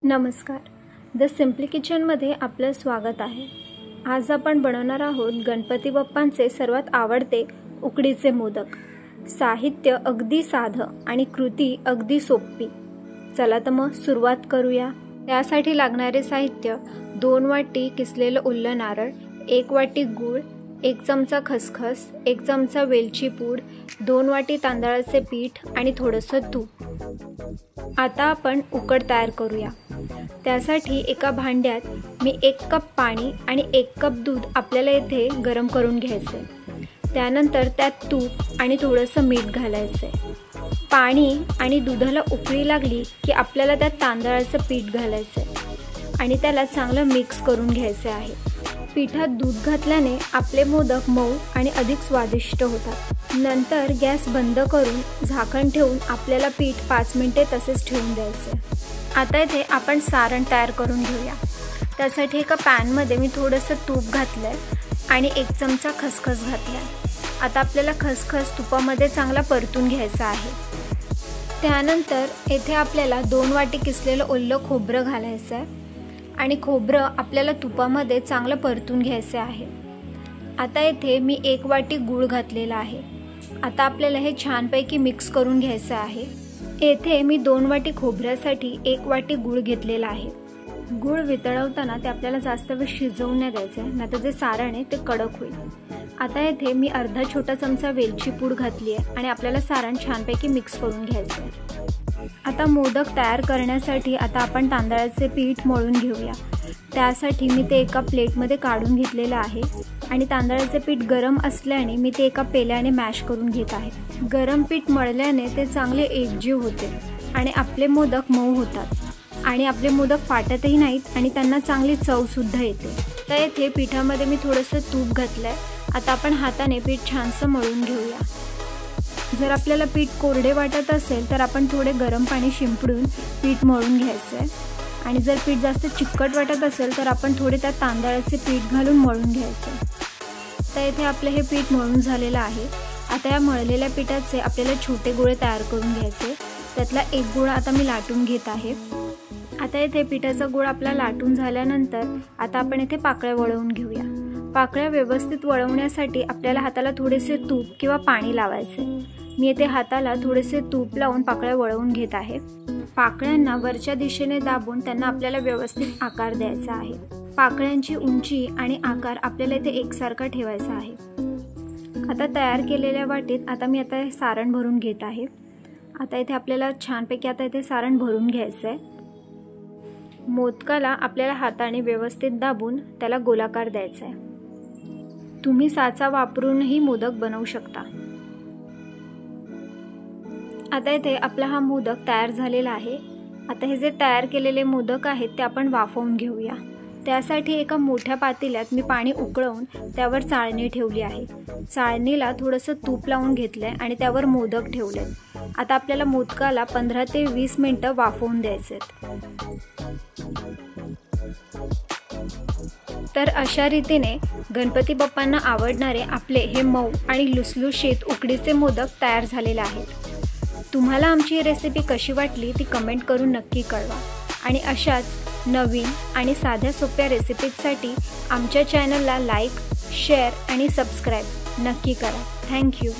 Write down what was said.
नमस्कार, the simply किचनमध्ये आपलं स्वागत आहे। आज आपण बनवणार आहोत गणपती बाप्पांचे सर्वात आवडते उकडीचे मोदक। साहित्य अगदी साधं आणि कृती अगदी सोपी। चला तर मग सुरुवात करूया। त्यासाठी लागणारे साहित्य 2 वाटी किसलेलं ओलं नारळ, 1 वाटी गूळ, 1 चमचा खसखस, 1 चमचा वेलची पूड, 2 वाटी तांदळाचे पीठ आणि थोडंसं तूप। आता आपण उकड तयार करूया। त्यासाठी एका भांड्यात मी 1 कप पाणी आणि 1 कप दूध आपल्याला इथे गरम करून घ्यायचे। त्यानंतर त्यात तूप आणि थोडंसं मीठ घालायचे। पाणी आणि दुधाला उकळी लागली की आपल्याला त्यात तांदळाचं पीठ घालायचे आणि त्याला चांगलं मिक्स करून घ्यायचे आहे। पिठात दूध घातल्याने आपले मोदक मऊ आणि अधिक स्वादिष्ट होतात। नंतर गॅस बंद करून झाकण ठेवून आपल्याला पीठ 5 मिनिटे तसेच ठेवून द्यायचे। आता इथे आपण सारण तयार करून घेऊया। त्यासाठी एका पॅनमध्ये मी थोडंसं तूप घातलंय आणि 1 चमचा खसखस घातलाय। आता आपल्याला खसखस तुपामध्ये चांगला परतून घ्यायचा आहे। त्यानंतर इथे आपल्याला 2 वाटी किसलेलं ओलं खोबरं घालायचं आहे आणि खोबरं आपल्याला तुपामध्ये चांगलं परतून घ्यायचे आहे। आता इथे मी 1 वाटी गूळ घातलेला आहे। आता आपल्याला हे छानपैकी मिक्स करून घ्यायचं आहे। येथे मी 2 वाटी खोबऱ्यासाठी 1 वाटी गूळ घेतलेला आहे। गूळ वितळवताना ते आपल्याला जास्त वेळ शिजवून नाही द्यायचे, नाहीतर जे सारण आहे ते कडक होईल। आता येथे मी अर्धा छोटा चमचा वेलची पूड घातली आहे आणि आपल्याला सारण छानपैकी मिक्स करून घ्यायचं आहे। आता मोदक तयार करण्यासाठी आता आपण तांदळाचे पीठ मळून घेऊया। त्यासाठी मी ते एका प्लेटमध्ये काढून घेतलेलं आहे आणि तांदळाचे पीठ गरम असल्याने मी ते एका पेल्याने मॅश करून घेत आहे। गरम पीठ मळल्याने ते चांगले एकजीव होते आणि आपले मोदक मऊ होतात आणि आपले मोदक फाटतही नाहीत आणि त्यांना चांगली चव सुद्धा येते। तर येथे पिठामध्ये मी थोडंसं तूप घातलंय। आता आपण हाताने पीठ छानसं मळून घेऊया। जर आपल्याला पीठ कोरडे वाटत असेल तर आपण थोडे गरम पाणी शिंपडून पीठ मळून घ्यायचं आहे आणि जर पीठ जास्त चिकट वाटत असेल तर आपण थोडे त्यात तांदळाचे पीठ घालून मळून घ्यायचं। तर इथे आपले हे पीठ मळून झालेलं आहे। आता या मळलेल्या पिठाचे आपल्याला छोटे गोळे तयार करून घ्यायचे। त्यातला एक गोळा आता मी लाटून घेत आहे। आता इथे पिठाचा गोळा आपला लाटून झाल्यानंतर आता आपण इथे पाकळ्या वळवून घेऊया। पाकळ्या व्यवस्थित वळवण्यासाठी आपल्याला हाताला थोडेसे तूप किंवा पाणी लावायचे। मी इथे हाताला थोडेसे तूप लावून पाकळ्या वळवून घेत आहे। पाकळ्यांना वरच्या दिशेने दाबून त्यांना आपल्याला व्यवस्थित आकार द्यायचा आहे। पाकळ्यांची उंची आणि आकार आपल्याला इथे एकसारखा ठेवायचा आहे। आता तयार केलेल्या वाटीत आता मी आता सारण भरून घेत आहे। आता इथे आपल्याला छानपैकी आता इथे सारण भरून घ्यायचं आहे। मोदकाला आपल्याला हाताने व्यवस्थित दाबून त्याला गोलाकार द्यायचा आहे। तुम्ही साचा वापरूनही मोदक बनवू शकता। आता इथे आपला हा मोदक तयार झालेला आहे। आता हे जे तयार केलेले मोदक आहेत ते आपण वाफवून घेऊया। त्यासाठी एका मोठ्या पातेल्यात मी पाणी उकळवून त्यावर चाळणी ठेवली आहे। चाळणीला थोडंसं तूप लावून घेतलंय आणि त्यावर मोदक ठेवले। आता आपल्याला मोदकाला 15 ते 20 मिनिटं वाफवून द्यायचे। तर अशा रीतीने गणपती बाप्पांना आवडणारे आपले हे मऊ आणि लुसलुशीत उकडीचे मोदक तयार झालेले आहेत। तुम्हाला आमची ही रेसिपी कशी वाटली ती कमेंट करून नक्की कळवा आणि अशाच नवीन आणि साध्या सोप्या रेसिपीजसाठी आमच्या चॅनलला लाईक, शेअर आणि सबस्क्राईब नक्की करा। थँक्यू।